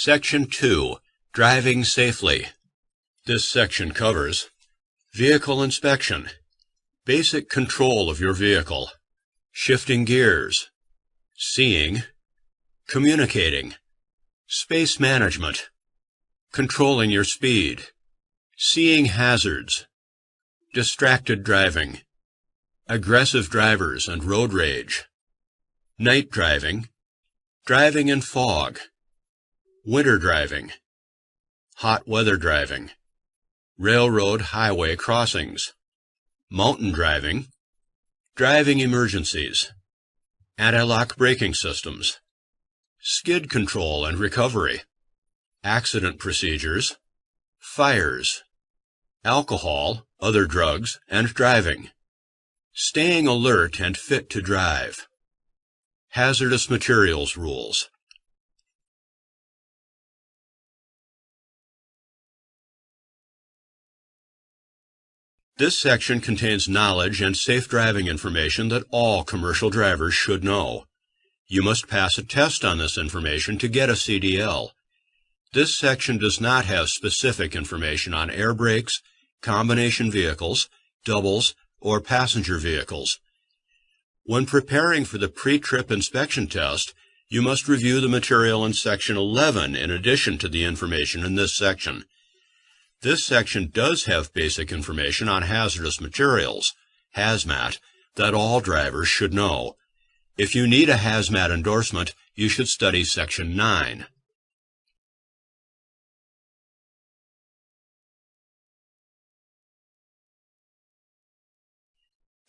Section 2. Driving Safely. This section covers vehicle inspection, basic control of your vehicle, shifting gears, seeing, communicating, space management, controlling your speed, seeing hazards, distracted driving, aggressive drivers and road rage, night driving, driving in fog, winter driving, hot weather driving, railroad highway crossings, mountain driving, driving emergencies, anti-lock braking systems, skid control and recovery, accident procedures, fires, alcohol, other drugs, and driving, staying alert and fit to drive, hazardous materials rules. This section contains knowledge and safe driving information that all commercial drivers should know. You must pass a test on this information to get a CDL. This section does not have specific information on air brakes, combination vehicles, doubles, or passenger vehicles. When preparing for the pre-trip inspection test, you must review the material in Section 11 in addition to the information in this section. This section does have basic information on hazardous materials, hazmat, that all drivers should know. If you need a hazmat endorsement, you should study Section 9.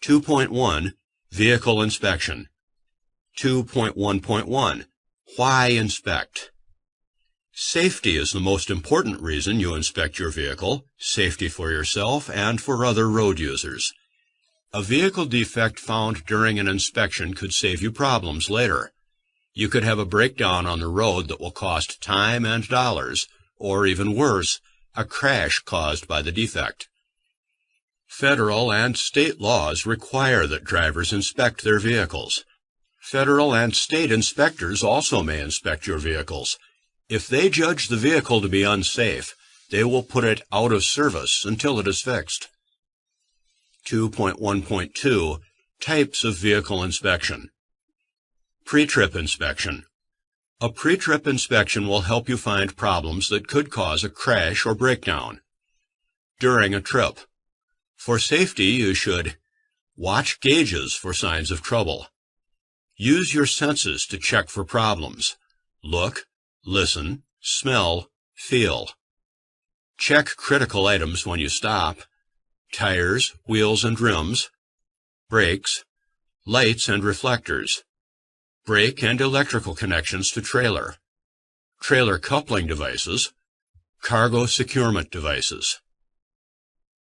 (2.1) Vehicle Inspection. 2.1.1 Why inspect? Safety is the most important reason you inspect your vehicle, safety for yourself and for other road users. A vehicle defect found during an inspection could save you problems later. You could have a breakdown on the road that will cost time and dollars, or even worse, a crash caused by the defect. Federal and state laws require that drivers inspect their vehicles. Federal and state inspectors also may inspect your vehicles. If they judge the vehicle to be unsafe, they will put it out of service until it is fixed. 2.1.2 Types of Vehicle Inspection. Pre-trip inspection. A pre-trip inspection will help you find problems that could cause a crash or breakdown. During a trip. For safety, you should watch gauges for signs of trouble. Use your senses to check for problems. Look, listen, smell, feel. Check critical items when you stop. Tires, wheels and rims, brakes, lights and reflectors, brake and electrical connections to trailer, trailer coupling devices, cargo securement devices.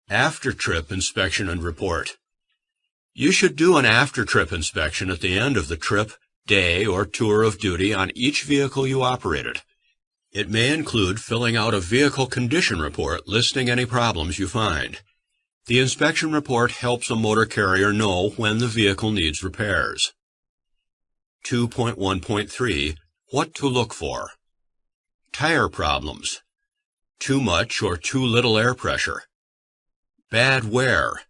After-trip inspection and report. You should do an after-trip inspection at the end of the trip, day, or tour of duty on each vehicle you operated. It may include filling out a vehicle condition report listing any problems you find. The inspection report helps a motor carrier know when the vehicle needs repairs. 2.1.3 What to look for. Tire problems. Too much or too little air pressure. Bad wear.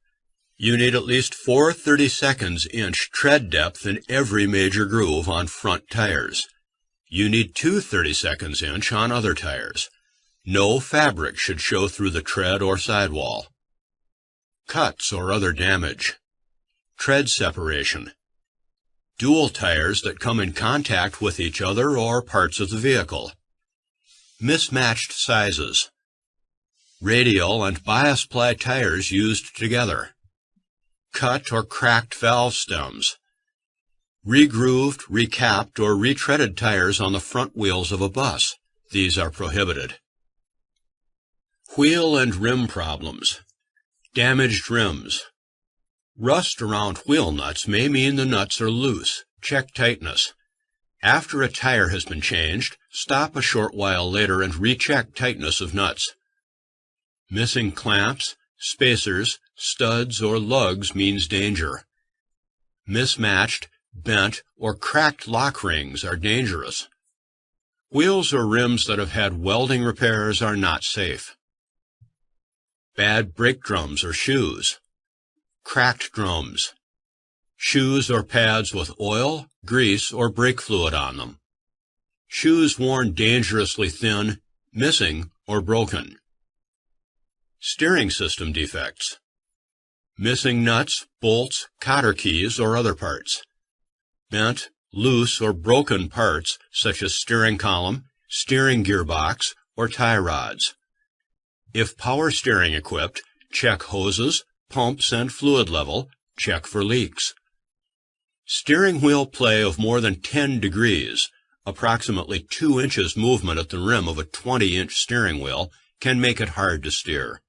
You need at least 4 32 inch tread depth in every major groove on front tires. You need 2 32 inch on other tires. No fabric should show through the tread or sidewall. Cuts or other damage. Tread separation. Dual tires that come in contact with each other or parts of the vehicle. Mismatched sizes. Radial and bias ply tires used together. Cut or cracked valve stems. Regrooved, recapped, or retreaded tires on the front wheels of a bus. These are prohibited. Wheel and rim problems. Damaged rims. Rust around wheel nuts may mean the nuts are loose. Check tightness. After a tire has been changed, stop a short while later and recheck tightness of nuts. Missing clamps, spacers, studs, or lugs means danger. Mismatched, bent, or cracked lock rings are dangerous. Wheels or rims that have had welding repairs are not safe. Bad brake drums or shoes. Cracked drums. Shoes or pads with oil, grease, or brake fluid on them. Shoes worn dangerously thin, missing, or broken. Steering system defects. Missing nuts, bolts, cotter keys, or other parts. Bent, loose, or broken parts such as steering column, steering gearbox, or tie rods. If power steering equipped, check hoses, pumps, and fluid level. Check for leaks. Steering wheel play of more than 10 degrees, approximately 2 inches movement at the rim of a 20-inch steering wheel, can make it hard to steer.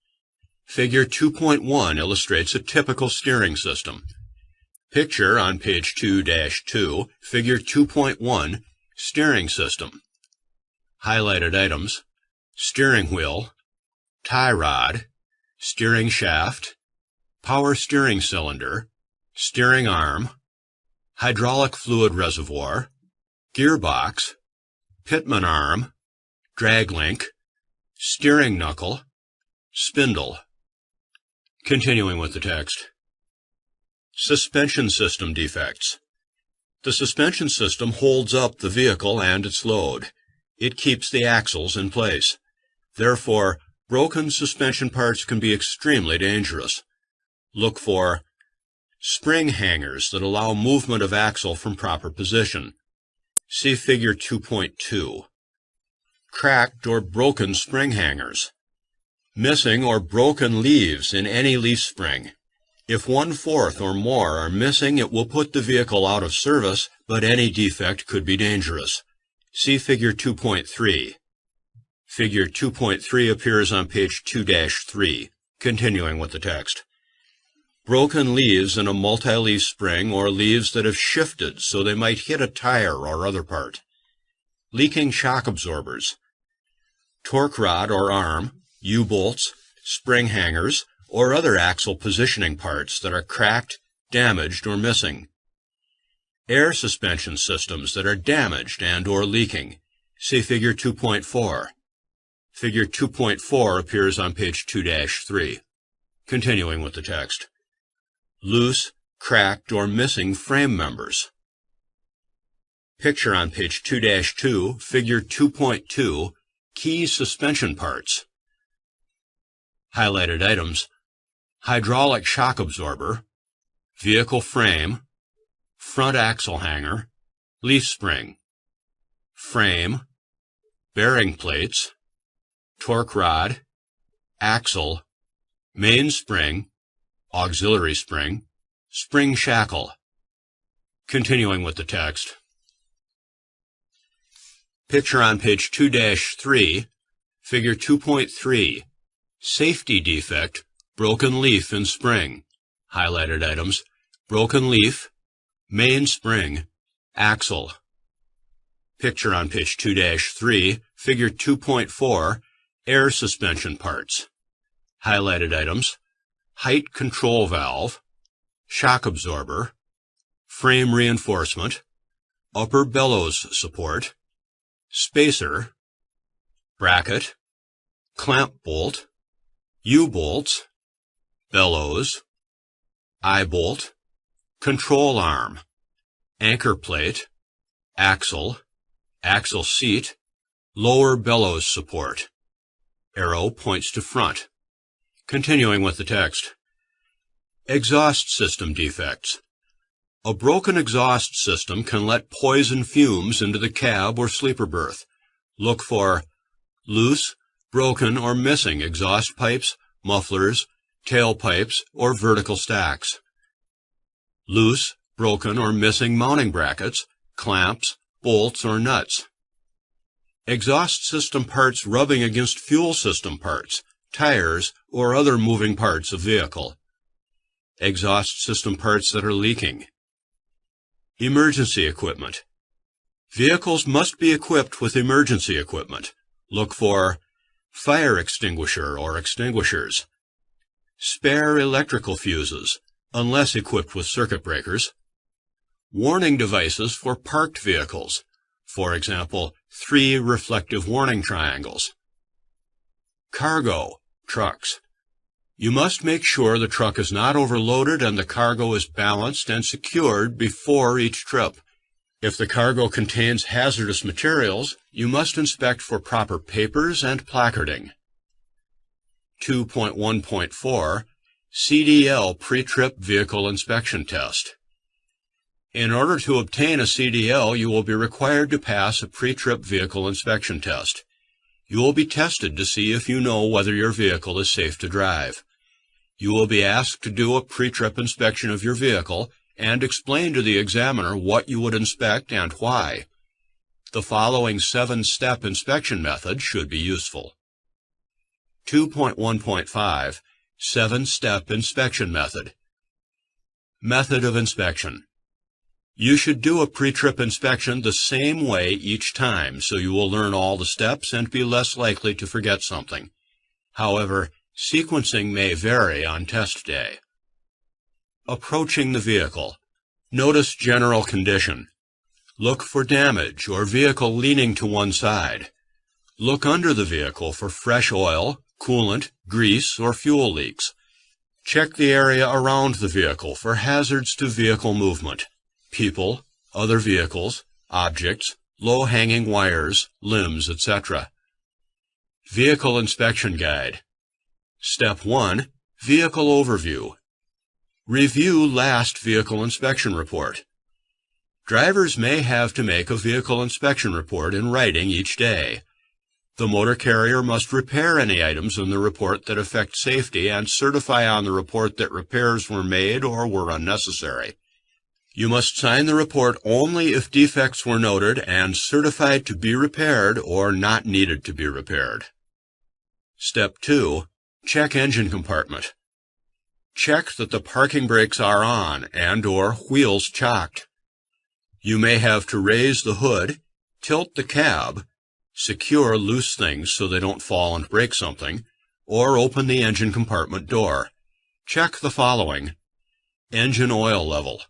Figure 2.1 illustrates a typical steering system. Picture on page 2-2, Figure 2.1, Steering System. Highlighted items: steering wheel, tie rod, steering shaft, power steering cylinder, steering arm, hydraulic fluid reservoir, gearbox, pitman arm, drag link, steering knuckle, spindle. Continuing with the text. Suspension system defects. The suspension system holds up the vehicle and its load. It keeps the axles in place. Therefore, broken suspension parts can be extremely dangerous. Look for spring hangers that allow movement of axle from proper position. See Figure 2.2. Cracked or broken spring hangers. Missing or broken leaves in any leaf spring. If 1/4 or more are missing, it will put the vehicle out of service, but any defect could be dangerous. See Figure 2.3. Figure 2.3 appears on page 2-3. Continuing with the text. Broken leaves in a multi-leaf spring or leaves that have shifted so they might hit a tire or other part. Leaking shock absorbers. Torque rod or arm, U-bolts, spring hangers, or other axle positioning parts that are cracked, damaged, or missing. Air suspension systems that are damaged and or leaking. See Figure 2.4. Figure 2.4 appears on page 2-3. Continuing with the text. Loose, cracked, or missing frame members. Picture on page 2-2, Figure 2.2, key suspension parts. Highlighted items: hydraulic shock absorber, vehicle frame, front axle hanger, leaf spring, frame, bearing plates, torque rod, axle, main spring, auxiliary spring, spring shackle. Continuing with the text. Picture on page 2-3, Figure 2.3, safety defect, broken leaf in spring. Highlighted items: broken leaf, main spring, axle. Picture on page 2-3, Figure 2.4, air suspension parts. Highlighted items: height control valve, shock absorber, frame reinforcement, upper bellows support, spacer, bracket, clamp bolt, U-bolts, bellows, eye-bolt, control arm, anchor plate, axle, axle seat, lower bellows support. Arrow points to front. Continuing with the text. Exhaust system defects. A broken exhaust system can let poison fumes into the cab or sleeper berth. Look for loose, broken, or missing exhaust pipes, mufflers, tailpipes, or vertical stacks. Loose, broken, or missing mounting brackets, clamps, bolts, or nuts. Exhaust system parts rubbing against fuel system parts, tires, or other moving parts of vehicle. Exhaust system parts that are leaking. Emergency equipment. Vehicles must be equipped with emergency equipment. Look for fire extinguisher or extinguishers. Spare electrical fuses, unless equipped with circuit breakers. Warning devices for parked vehicles. For example, 3 reflective warning triangles. Cargo, trucks. You must make sure the truck is not overloaded and the cargo is balanced and secured before each trip. If the cargo contains hazardous materials, you must inspect for proper papers and placarding. 2.1.4 CDL Pre-Trip Vehicle Inspection Test. In order to obtain a CDL, you will be required to pass a pre-trip vehicle inspection test. You will be tested to see if you know whether your vehicle is safe to drive. You will be asked to do a pre-trip inspection of your vehicle and explain to the examiner what you would inspect and why. The following 7-step inspection method should be useful. 2.1.5 7-step inspection method. Method of inspection. You should do a pre-trip inspection the same way each time, so you will learn all the steps and be less likely to forget something. However, sequencing may vary on test day. Approaching the vehicle. Notice general condition. Look for damage or vehicle leaning to one side. Look under the vehicle for fresh oil, coolant, grease, or fuel leaks. Check the area around the vehicle for hazards to vehicle movement. People, other vehicles, objects, low-hanging wires, limbs, etc. Vehicle Inspection Guide. Step 1. Vehicle Overview. Review last vehicle inspection report. Drivers may have to make a vehicle inspection report in writing each day. The motor carrier must repair any items in the report that affect safety and certify on the report that repairs were made or were unnecessary. You must sign the report only if defects were noted and certified to be repaired or not needed to be repaired. Step 2. Check engine compartment. Check that the parking brakes are on and/or wheels chocked. You may have to raise the hood, tilt the cab, secure loose things so they don't fall and break something, or open the engine compartment door. Check the following: engine oil level,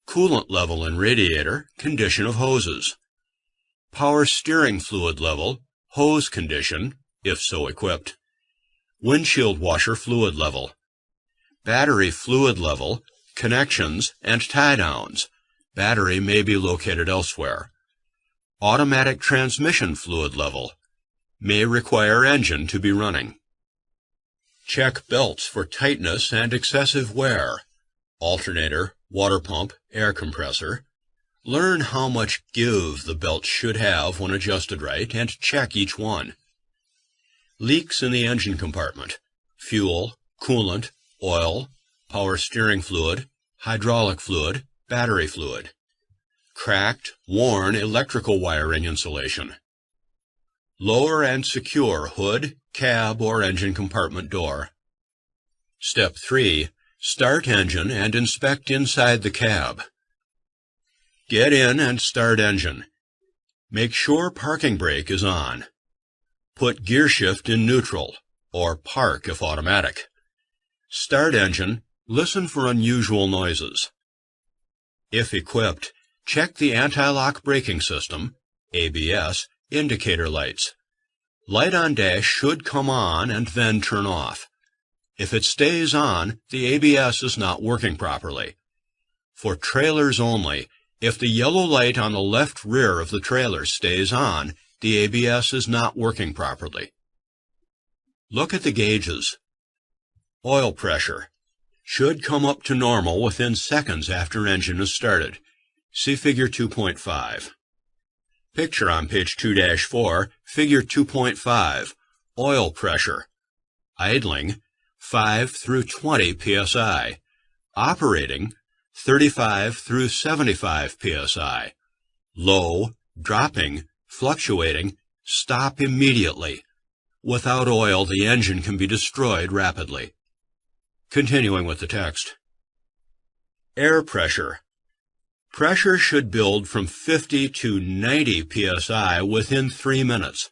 coolant level in radiator, condition of hoses, power steering fluid level, hose condition, if so equipped, windshield washer fluid level, battery fluid level, connections, and tie-downs. Battery may be located elsewhere. Automatic transmission fluid level. May require engine to be running. Check belts for tightness and excessive wear. Alternator, water pump, air compressor. Learn how much give the belt should have when adjusted right and check each one. Leaks in the engine compartment. Fuel, coolant, oil, power steering fluid, hydraulic fluid, battery fluid. Cracked, worn electrical wiring insulation. Lower and secure hood, cab, or engine compartment door. Step 3. Start engine and inspect inside the cab. Get in and start engine. Make sure parking brake is on. Put gear shift in neutral, or park if automatic. Start engine, listen for unusual noises. If equipped, check the anti-lock braking system, ABS, indicator lights. Light on dash should come on and then turn off. If it stays on, the ABS is not working properly. For trailers only, if the yellow light on the left rear of the trailer stays on, the ABS is not working properly. Look at the gauges. Oil pressure should come up to normal within seconds after engine is started. See Figure 2.5. Picture on page 2-4, Figure 2.5, oil pressure. Idling, 5 through 20 psi. Operating, 35 through 75 psi. Low, dropping, fluctuating, stop immediately. Without oil, the engine can be destroyed rapidly. Continuing with the text. Air pressure. Pressure should build from 50 to 90 psi within 3 minutes.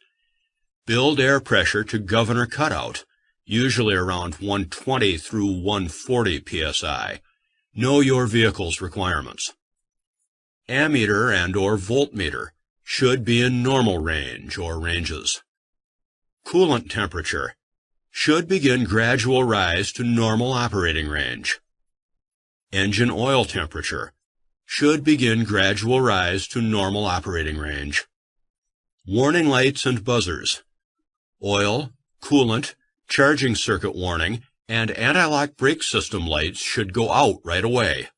Build air pressure to governor cutout, usually around 120 through 140 psi. Know your vehicle's requirements. Ammeter and/or voltmeter. should be in normal range or ranges. Coolant temperature should begin gradual rise to normal operating range. Engine oil temperature should begin gradual rise to normal operating range. Warning lights and buzzers, oil, coolant, charging circuit warning, and anti-lock brake system lights should go out right away.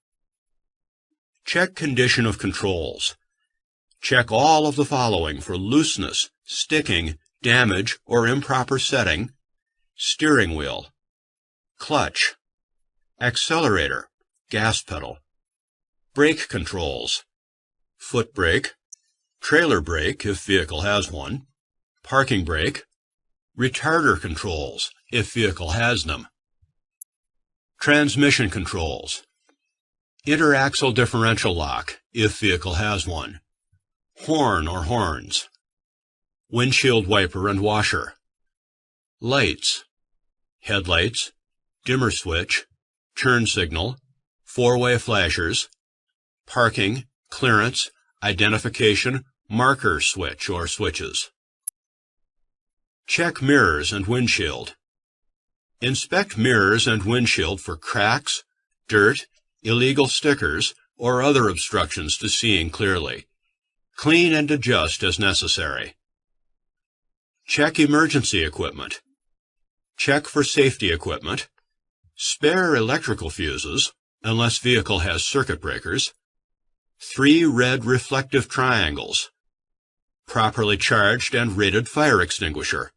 Check condition of controls. Check all of the following for looseness, sticking, damage, or improper setting: steering wheel, clutch, accelerator, gas pedal, brake controls, foot brake, trailer brake if vehicle has one, parking brake, retarder controls if vehicle has them, transmission controls, interaxle differential lock if vehicle has one, horn or horns, windshield wiper and washer, lights, headlights, dimmer switch, turn signal, four-way flashers, parking, clearance, identification, marker switch or switches. Check mirrors and windshield. Inspect mirrors and windshield for cracks, dirt, illegal stickers, or other obstructions to seeing clearly. Clean and adjust as necessary. Check emergency equipment. Check for safety equipment. Spare electrical fuses, unless vehicle has circuit breakers. 3 red reflective triangles. Properly charged and rated fire extinguisher.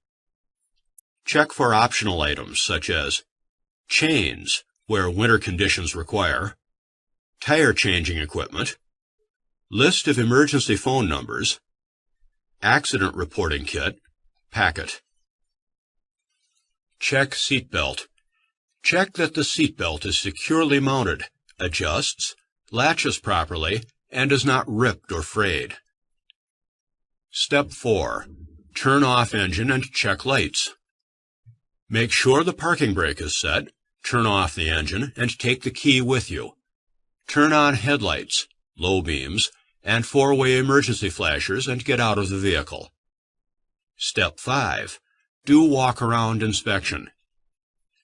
Check for optional items such as chains, where winter conditions require, tire changing equipment, list of emergency phone numbers, accident reporting kit, packet. Check seat belt. Check that the seat belt is securely mounted, adjusts, latches properly, and is not ripped or frayed. Step 4. Turn off engine and check lights. Make sure the parking brake is set, turn off the engine, and take the key with you. Turn on headlights, low beams, and four-way emergency flashers and get out of the vehicle. Step 5. Do walk-around inspection.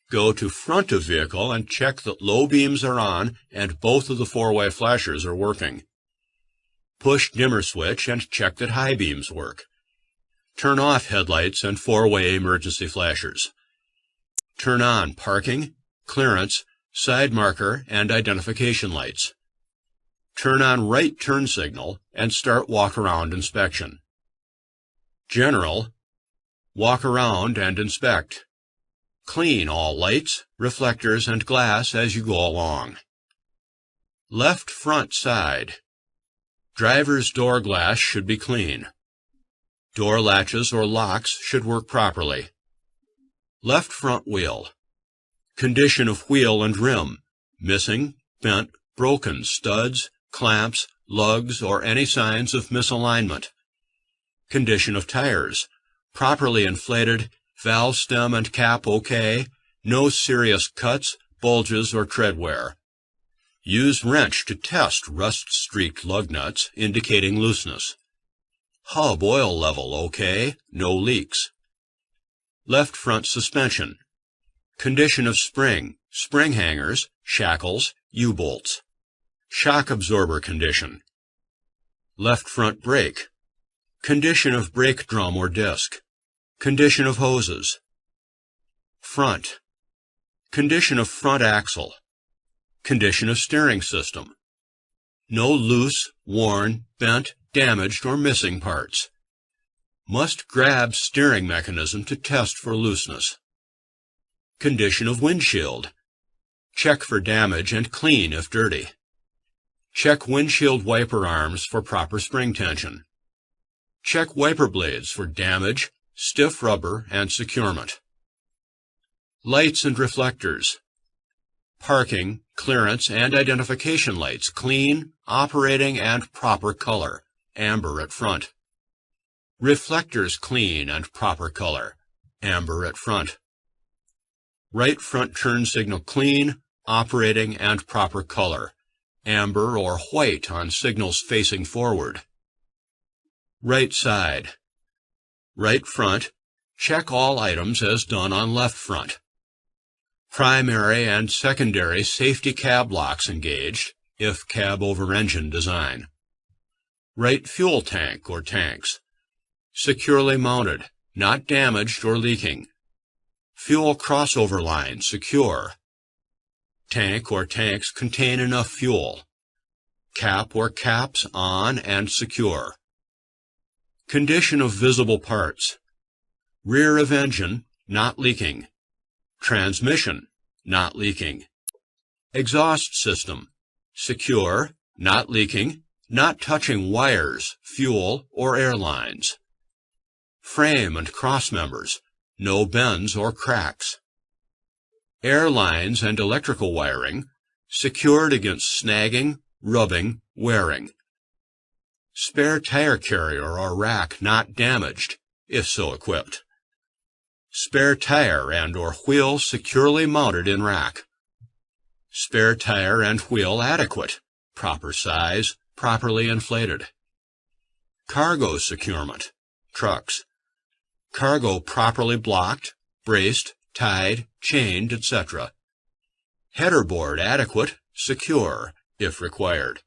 Go to front of vehicle and check that low beams are on and both of the four-way flashers are working. Push dimmer switch and check that high beams work. Turn off headlights and four-way emergency flashers. Turn on parking, clearance, side marker, and identification lights. Turn on right turn signal and start walk-around inspection. General, walk around and inspect. Clean all lights, reflectors, and glass as you go along. Left front side. Driver's door glass should be clean. Door latches or locks should work properly. Left front wheel. Condition of wheel and rim. Missing, bent, broken studs, clamps, lugs, or any signs of misalignment. Condition of tires. Properly inflated, valve stem and cap okay, no serious cuts, bulges, or tread wear. Use wrench to test rust-streaked lug nuts, indicating looseness. Hub oil level okay, no leaks. Left front suspension. Condition of spring, spring hangers, shackles, U-bolts. Shock absorber condition. Left front brake. Condition of brake drum or disc. Condition of hoses. Front. Condition of front axle. Condition of steering system. No loose, worn, bent, damaged, or missing parts. Must grab steering mechanism to test for looseness. Condition of windshield. Check for damage and clean if dirty. Check windshield wiper arms for proper spring tension. Check wiper blades for damage, stiff rubber, and securement. Lights and reflectors. Parking, clearance, and identification lights clean, operating, and proper color, amber at front. Reflectors clean and proper color, amber at front. Right front turn signal clean, operating, and proper color, amber or white on signals facing forward. Right side. Right front. Check all items as done on left front. Primary and secondary safety cab locks engaged, if cab over engine design. Right fuel tank or tanks. Securely mounted, not damaged or leaking. Fuel crossover line secure. Tank or tanks contain enough fuel. Cap or caps on and secure. Condition of visible parts. Rear of engine, not leaking. Transmission, not leaking. Exhaust system, secure, not leaking, not touching wires, fuel, or air lines. Frame and cross members, no bends or cracks. Air lines and electrical wiring, secured against snagging, rubbing, wearing. Spare tire carrier or rack not damaged, if so equipped. Spare tire and or wheel securely mounted in rack. Spare tire and wheel adequate, proper size, properly inflated. Cargo securement, trucks. Cargo properly blocked, braced, tied, chained, etc. Header board adequate, secure, if required.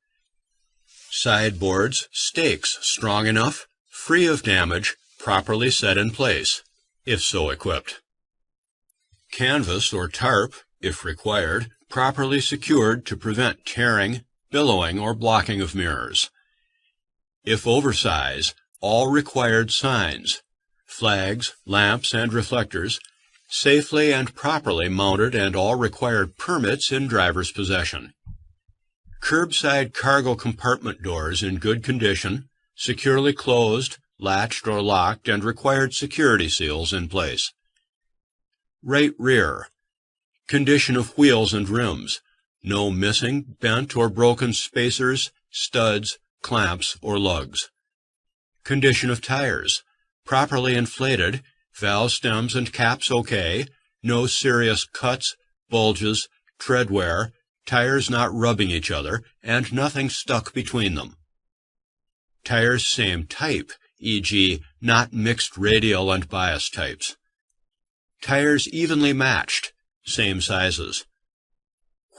Sideboards, stakes strong enough, free of damage, properly set in place, if so equipped. Canvas or tarp, if required, properly secured to prevent tearing, billowing, or blocking of mirrors. If oversize, all required signs, flags, lamps, and reflectors, safely and properly mounted and all required permits in driver's possession. Curbside cargo compartment doors in good condition, securely closed, latched or locked, and required security seals in place. Right rear. Condition of wheels and rims. No missing, bent, or broken spacers, studs, clamps, or lugs. Condition of tires. Properly inflated, valve stems and caps okay, no serious cuts, bulges, tread wear, tires not rubbing each other, and nothing stuck between them. Tires same type, e.g., not mixed radial and bias types. Tires evenly matched, same sizes.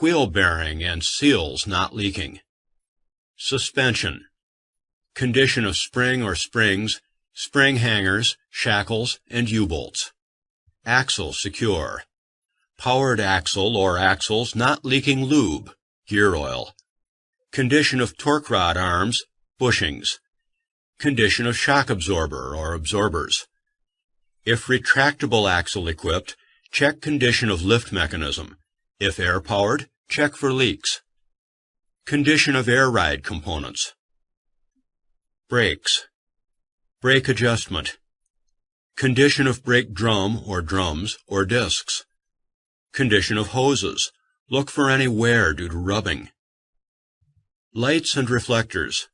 Wheel bearing and seals not leaking. Suspension. Condition of spring or springs, spring hangers, shackles, and U-bolts. Axle secure. Powered axle or axles not leaking lube, gear oil. Condition of torque rod arms, bushings. Condition of shock absorber or absorbers. If retractable axle equipped, check condition of lift mechanism. If air-powered, check for leaks. Condition of air ride components. Brakes. Brake adjustment. Condition of brake drum or drums or discs. Condition of hoses. Look for any wear due to rubbing. Lights and reflectors.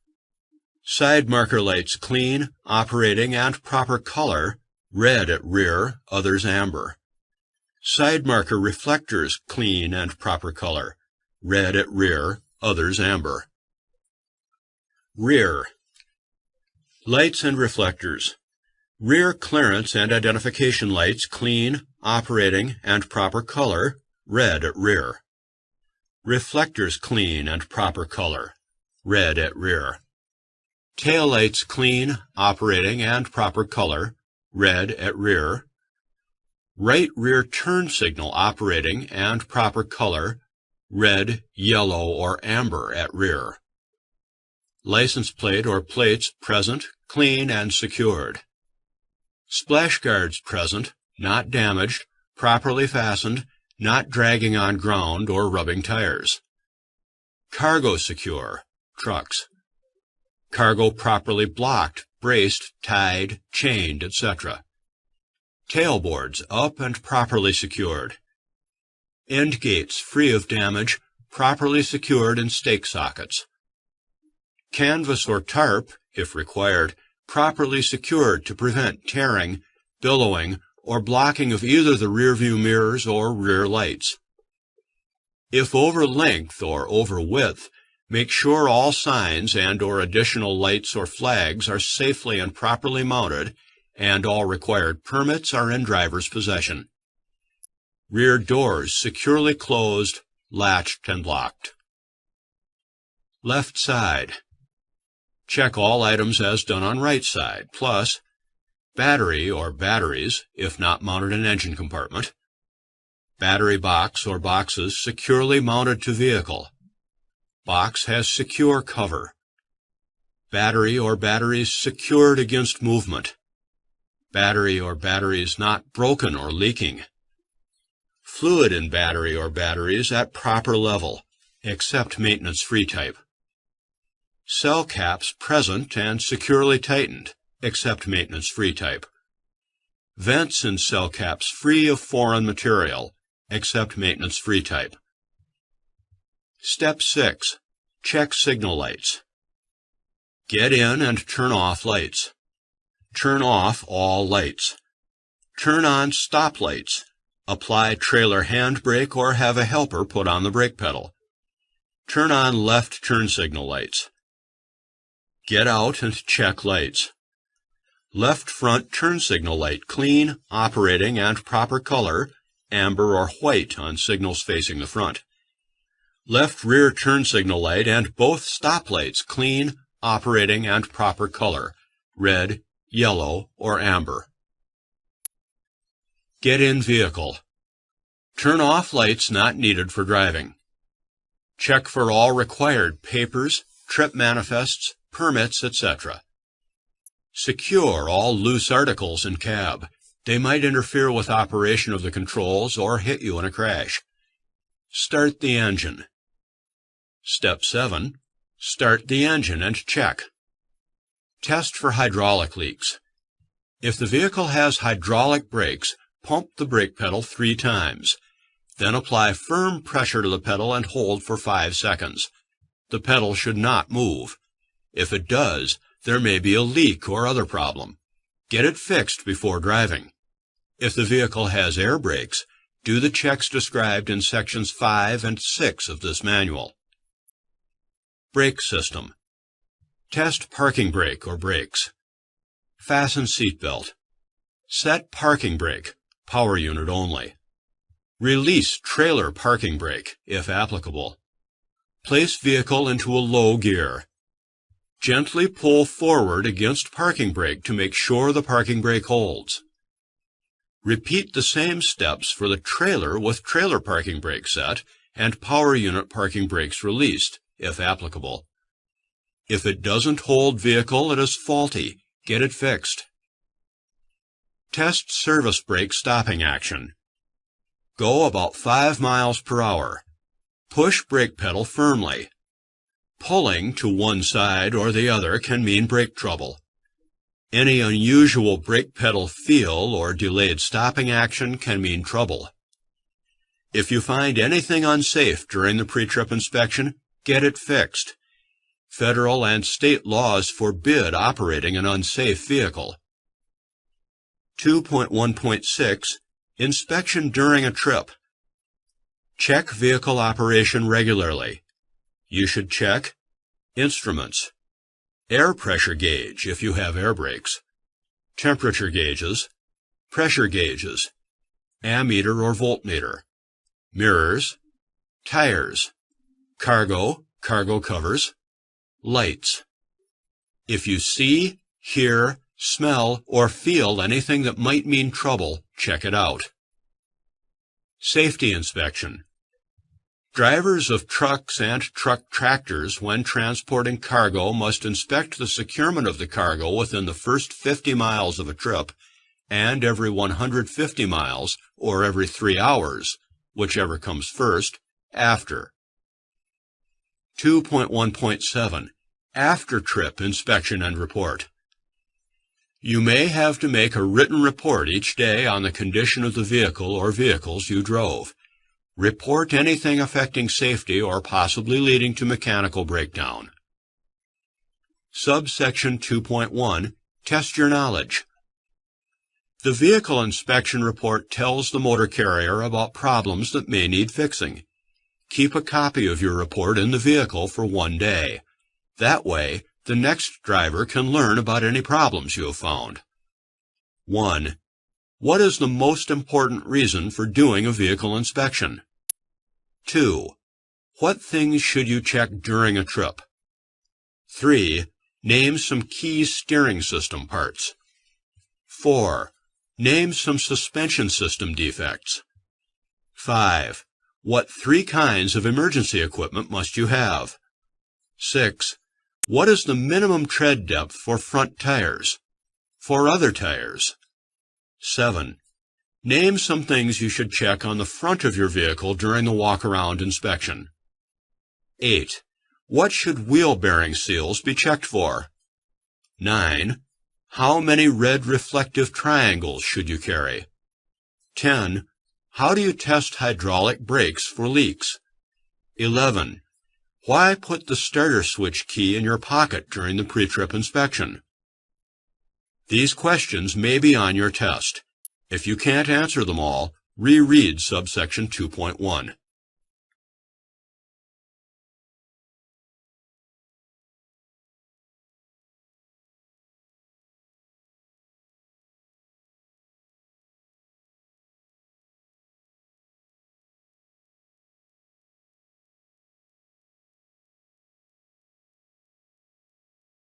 Side marker lights clean, operating, and proper color, red at rear, others amber. Side marker reflectors clean and proper color, red at rear, others amber. Rear. Lights and reflectors. Rear clearance and identification lights clean, operating, and proper color, red at rear. Reflectors clean and proper color, red at rear. Tail lights clean, operating, and proper color, red at rear. Right rear turn signal operating and proper color, red, yellow, or amber at rear. License plate or plates present, clean, and secured. Splash guards present, not damaged, properly fastened, not dragging on ground or rubbing tires. Cargo secure, trucks. Cargo properly blocked, braced, tied, chained, etc. Tailboards up and properly secured. End gates free of damage, properly secured in stake sockets. Canvas or tarp, if required, properly secured to prevent tearing, billowing, or blocking of either the rearview mirrors or rear lights. If over length or over width, Make sure all signs and/or additional lights or flags are safely and properly mounted, and all required permits are in driver's possession. Rear doors securely closed, latched, and locked. Left side. Check all items as done on right side, plus battery or batteries, if not mounted in engine compartment, battery box or boxes securely mounted to vehicle. Box has secure cover. Battery or batteries secured against movement. Battery or batteries not broken or leaking. Fluid in battery or batteries at proper level, except maintenance-free type. Cell caps present and securely tightened, except maintenance-free type. Vents in cell caps free of foreign material, except maintenance-free type. Step 6. Check signal lights. Get in and turn off lights. Turn off all lights. Turn on stop lights. Apply trailer handbrake or have a helper put on the brake pedal. Turn on left turn signal lights. Get out and check lights. Left front turn signal light clean, operating, and proper color, amber or white on signals facing the front. Left rear turn signal light and both stop lights clean, operating, and proper color, red, yellow, or amber. Get in vehicle. Turn off lights not needed for driving. Check for all required papers, trip manifests, permits, etc. Secure all loose articles in cab. They might interfere with operation of the controls or hit you in a crash. Start the engine. Step 7. Start the engine and check. Test for hydraulic leaks. If the vehicle has hydraulic brakes, pump the brake pedal 3 times. Then apply firm pressure to the pedal and hold for 5 seconds. The pedal should not move. If it does, there may be a leak or other problem. Get it fixed before driving. If the vehicle has air brakes, do the checks described in sections 5 and 6 of this manual. Brake system. Test parking brake or brakes. Fasten seat belt. Set parking brake, power unit only. Release trailer parking brake, if applicable. Place vehicle into a low gear. Gently pull forward against parking brake to make sure the parking brake holds. Repeat the same steps for the trailer with trailer parking brake set and power unit parking brakes released, if applicable. If it doesn't hold vehicle, it is faulty. Get it fixed. Test service brake stopping action. Go about 5 miles per hour. Push brake pedal firmly. Pulling to one side or the other can mean brake trouble. Any unusual brake pedal feel or delayed stopping action can mean trouble. If you find anything unsafe during the pre-trip inspection, get it fixed. Federal and state laws forbid operating an unsafe vehicle. 2.1.6 Inspection during a trip. Check vehicle operation regularly. You should check instruments, air pressure gauge if you have air brakes, temperature gauges, pressure gauges, ammeter or voltmeter, mirrors, tires, cargo covers, lights. If you see, hear, smell, or feel anything that might mean trouble, check it out. Safety inspection. Drivers of trucks and truck tractors when transporting cargo must inspect the securement of the cargo within the first 50 miles of a trip and every 150 miles or every 3 hours, whichever comes first, after. 2.1.7 After-trip inspection and report. You may have to make a written report each day on the condition of the vehicle or vehicles you drove. Report anything affecting safety or possibly leading to mechanical breakdown. Subsection 2.1 Test your knowledge. The vehicle inspection report tells the motor carrier about problems that may need fixing. Keep a copy of your report in the vehicle for 1 day. That way, the next driver can learn about any problems you have found. 1. What is the most important reason for doing a vehicle inspection? 2. What things should you check during a trip? 3. Name some key steering system parts. 4. Name some suspension system defects. 5. What 3 kinds of emergency equipment must you have? 6. What is the minimum tread depth for front tires? For other tires? 7. Name some things you should check on the front of your vehicle during the walk-around inspection. 8. What should wheel bearing seals be checked for? 9. How many red reflective triangles should you carry? 10. How do you test hydraulic brakes for leaks? 11. Why put the starter switch key in your pocket during the pre-trip inspection? These questions may be on your test. If you can't answer them all, reread subsection 2.1.